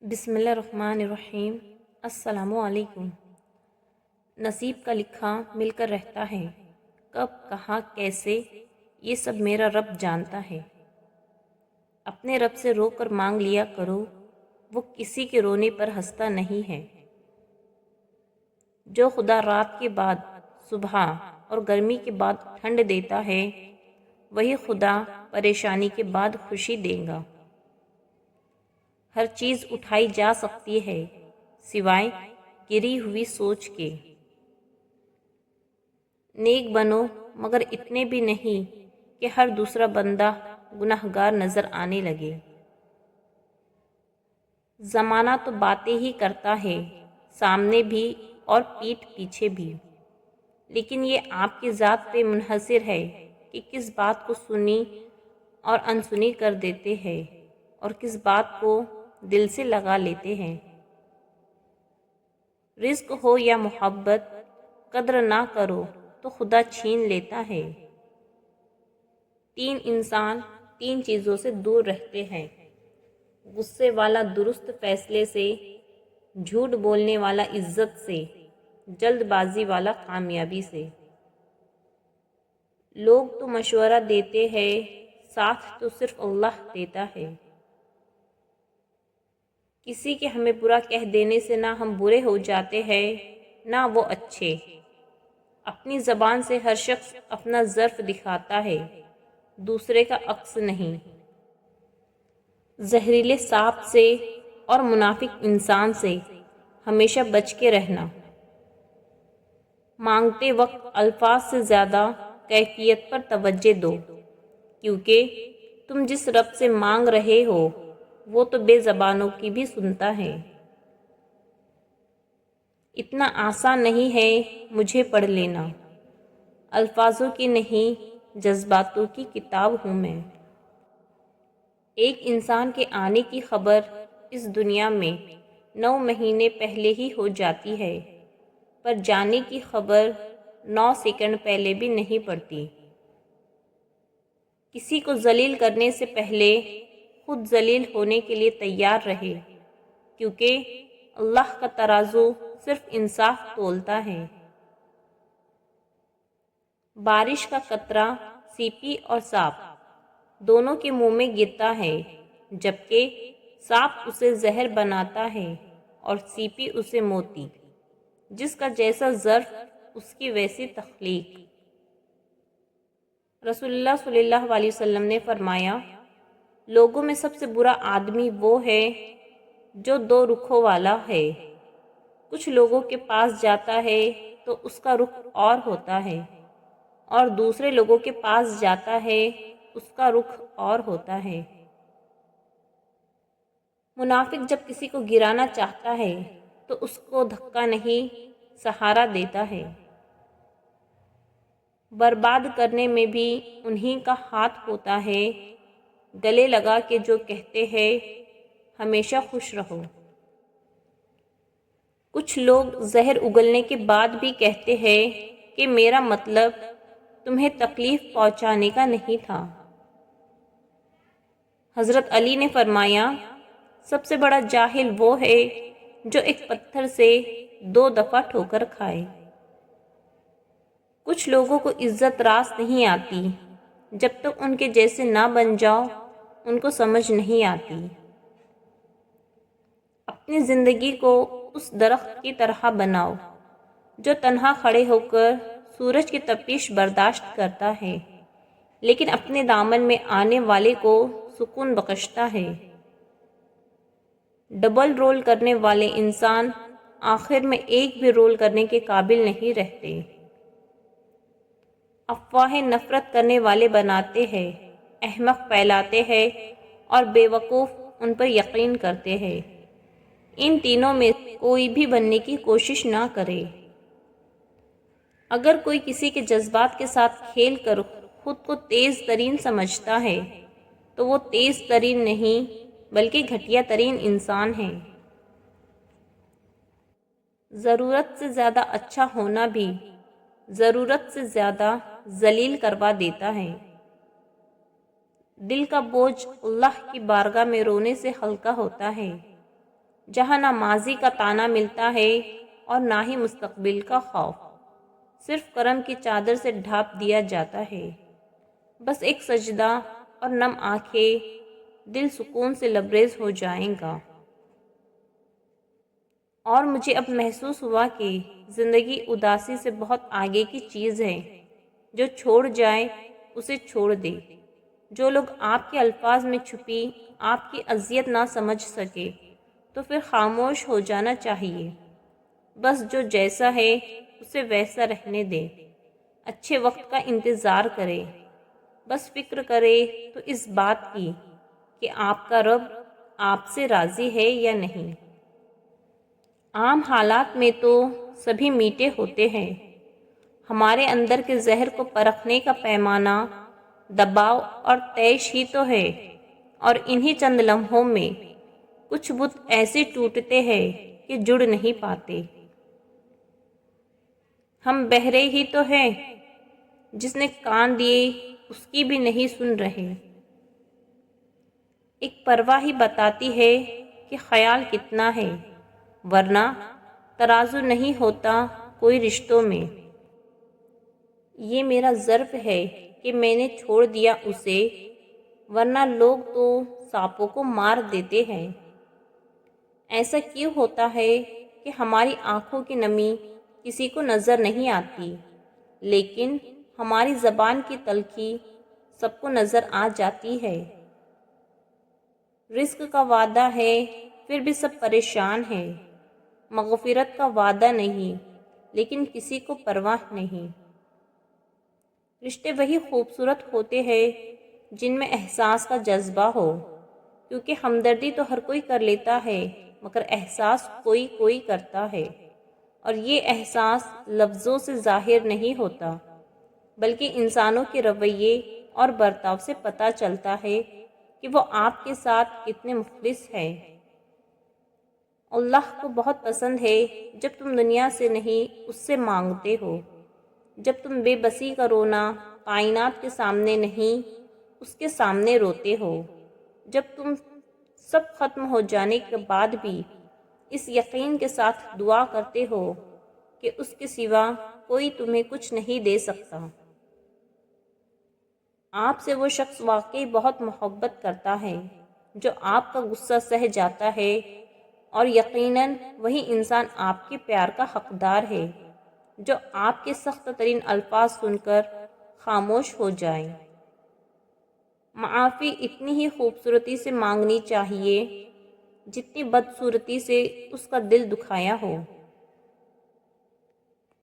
بسم اللہ الرحمن الرحیم۔ السلام علیکم۔ نصیب کا لکھا مل کر رہتا ہے، کب کہاں کیسے یہ سب میرا رب جانتا ہے۔ اپنے رب سے رو کر مانگ لیا کرو، وہ کسی کے رونے پر ہنستا نہیں ہے۔ جو خدا رات کے بعد صبح اور گرمی کے بعد ٹھنڈ دیتا ہے، وہی خدا پریشانی کے بعد خوشی دے گا۔ ہر چیز اٹھائی جا سکتی ہے سوائے گری ہوئی سوچ کے۔ نیک بنو مگر اتنے بھی نہیں کہ ہر دوسرا بندہ گنہگار نظر آنے لگے۔ زمانہ تو باتیں ہی کرتا ہے، سامنے بھی اور پیٹھ پیچھے بھی، لیکن یہ آپ کی ذات پہ منحصر ہے کہ کس بات کو سنی اور انسنی کر دیتے ہیں اور کس بات کو دل سے لگا لیتے ہیں۔ رزق ہو یا محبت، قدر نہ کرو تو خدا چھین لیتا ہے۔ تین انسان تین چیزوں سے دور رہتے ہیں: غصے والا درست فیصلے سے، جھوٹ بولنے والا عزت سے، جلد بازی والا کامیابی سے۔ لوگ تو مشورہ دیتے ہیں، ساتھ تو صرف اللہ دیتا ہے۔ کسی کے ہمیں برا کہہ دینے سے نہ ہم برے ہو جاتے ہیں نہ وہ اچھے۔ اپنی زبان سے ہر شخص اپنا ظرف دکھاتا ہے، دوسرے کا عکس نہیں۔ زہریلے سانپ سے اور منافق انسان سے ہمیشہ بچ کے رہنا۔ مانگتے وقت الفاظ سے زیادہ کیفیت پر توجہ دو، کیونکہ تم جس رب سے مانگ رہے ہو وہ تو بے زبانوں کی بھی سنتا ہے۔ اتنا آسان نہیں ہے مجھے پڑھ لینا، الفاظوں کی نہیں جذباتوں کی کتاب ہوں میں۔ ایک انسان کے آنے کی خبر اس دنیا میں 9 مہینے پہلے ہی ہو جاتی ہے، پر جانے کی خبر 9 سیکنڈ پہلے بھی نہیں پڑتی۔ کسی کو ذلیل کرنے سے پہلے خود ذلیل ہونے کے لیے تیار رہے، کیونکہ اللہ کا ترازو صرف انصاف تولتا ہے۔ بارش کا قطرہ سیپی اور سانپ دونوں کے منہ میں گرتا ہے، جبکہ سانپ اسے زہر بناتا ہے اور سیپی اسے موتی۔ جس کا جیسا ظرف اس کی ویسی تخلیق۔ رسول اللہ صلی اللہ علیہ وسلم نے فرمایا، لوگوں میں سب سے برا آدمی وہ ہے جو 2 رخوں والا ہے۔ کچھ لوگوں کے پاس جاتا ہے تو اس کا رخ اور ہوتا ہے، اور دوسرے لوگوں کے پاس جاتا ہے اس کا رخ اور ہوتا ہے۔ منافق جب کسی کو گرانا چاہتا ہے تو اس کو دھکا نہیں سہارا دیتا ہے۔ برباد کرنے میں بھی انہی کا ہاتھ ہوتا ہے، گلے لگا کے جو کہتے ہیں ہمیشہ خوش رہو۔ کچھ لوگ زہر اگلنے کے بعد بھی کہتے ہیں کہ میرا مطلب تمہیں تکلیف پہنچانے کا نہیں تھا۔ حضرت علی نے فرمایا، سب سے بڑا جاہل وہ ہے جو ایک پتھر سے 2 دفعہ ٹھوکر کھائے۔ کچھ لوگوں کو عزت راس نہیں آتی، جب تک ان کے جیسے نہ بن جاؤ ان کو سمجھ نہیں آتی۔ اپنی زندگی کو اس درخت کی طرح بناؤ جو تنہا کھڑے ہو کر سورج کی تپش برداشت کرتا ہے، لیکن اپنے دامن میں آنے والے کو سکون بخشتا ہے۔ ڈبل رول کرنے والے انسان آخر میں ایک بھی رول کرنے کے قابل نہیں رہتے۔ افواہیں نفرت کرنے والے بناتے ہیں، احمق پھیلاتے ہیں اور بے وقوف ان پر یقین کرتے ہیں۔ ان تینوں میں کوئی بھی بننے کی کوشش نہ کرے۔ اگر کوئی کسی کے جذبات کے ساتھ کھیل کر خود کو تیز ترین سمجھتا ہے تو وہ تیز ترین نہیں بلکہ گھٹیا ترین انسان ہے۔ ضرورت سے زیادہ اچھا ہونا بھی ضرورت سے زیادہ ذلیل کروا دیتا ہے۔ دل کا بوجھ اللہ کی بارگاہ میں رونے سے ہلکا ہوتا ہے۔ جہاں نہ ماضی کا طعنہ ملتا ہے اور نہ ہی مستقبل کا خوف، صرف کرم کی چادر سے ڈھانپ دیا جاتا ہے۔ بس ایک سجدہ اور نم آنکھیں، دل سکون سے لبریز ہو جائیں گا۔ اور مجھے اب محسوس ہوا کہ زندگی اداسی سے بہت آگے کی چیز ہے۔ جو چھوڑ جائے اسے چھوڑ دے۔ جو لوگ آپ کے الفاظ میں چھپی آپ کی اذیت نہ سمجھ سکے تو پھر خاموش ہو جانا چاہیے۔ بس جو جیسا ہے اسے ویسا رہنے دے، اچھے وقت کا انتظار کرے۔ بس فکر کرے تو اس بات کی کہ آپ کا رب آپ سے راضی ہے یا نہیں۔ عام حالات میں تو سبھی میٹھے ہوتے ہیں۔ ہمارے اندر کے زہر کو پرکھنے کا پیمانہ دباؤ اور طیش ہی تو ہے، اور انہی چند لمحوں میں کچھ بت ایسے ٹوٹتے ہیں کہ جڑ نہیں پاتے۔ ہم بہرے ہی تو ہیں، جس نے کان دیے اس کی بھی نہیں سن رہے۔ ایک پرواہ ہی بتاتی ہے کہ خیال کتنا ہے، ورنہ ترازو نہیں ہوتا کوئی رشتوں میں۔ یہ میرا ظرف ہے کہ میں نے چھوڑ دیا اسے، ورنہ لوگ تو سانپوں کو مار دیتے ہیں۔ ایسا کیوں ہوتا ہے کہ ہماری آنکھوں کی نمی کسی کو نظر نہیں آتی، لیکن ہماری زبان کی تلخی سب کو نظر آ جاتی ہے؟ رزق کا وعدہ ہے پھر بھی سب پریشان ہیں، مغفرت کا وعدہ نہیں لیکن کسی کو پرواہ نہیں۔ رشتے وہی خوبصورت ہوتے ہیں جن میں احساس کا جذبہ ہو، کیونکہ ہمدردی تو ہر کوئی کر لیتا ہے مگر احساس کوئی کوئی کرتا ہے، اور یہ احساس لفظوں سے ظاہر نہیں ہوتا بلکہ انسانوں کے رویے اور برتاؤ سے پتہ چلتا ہے کہ وہ آپ کے ساتھ کتنے مخلص ہیں۔ اللہ کو بہت پسند ہے جب تم دنیا سے نہیں اس سے مانگتے ہو، جب تم بے بسی کا رونا کائنات کے سامنے نہیں اس کے سامنے روتے ہو، جب تم سب ختم ہو جانے کے بعد بھی اس یقین کے ساتھ دعا کرتے ہو کہ اس کے سوا کوئی تمہیں کچھ نہیں دے سکتا۔ آپ سے وہ شخص واقعی بہت محبت کرتا ہے جو آپ کا غصہ سہ جاتا ہے، اور یقیناً وہی انسان آپ کے پیار کا حقدار ہے جو آپ کے سخت ترین الفاظ سن کر خاموش ہو جائیں۔ معافی اتنی ہی خوبصورتی سے مانگنی چاہیے جتنی بدصورتی سے اس کا دل دکھایا ہو۔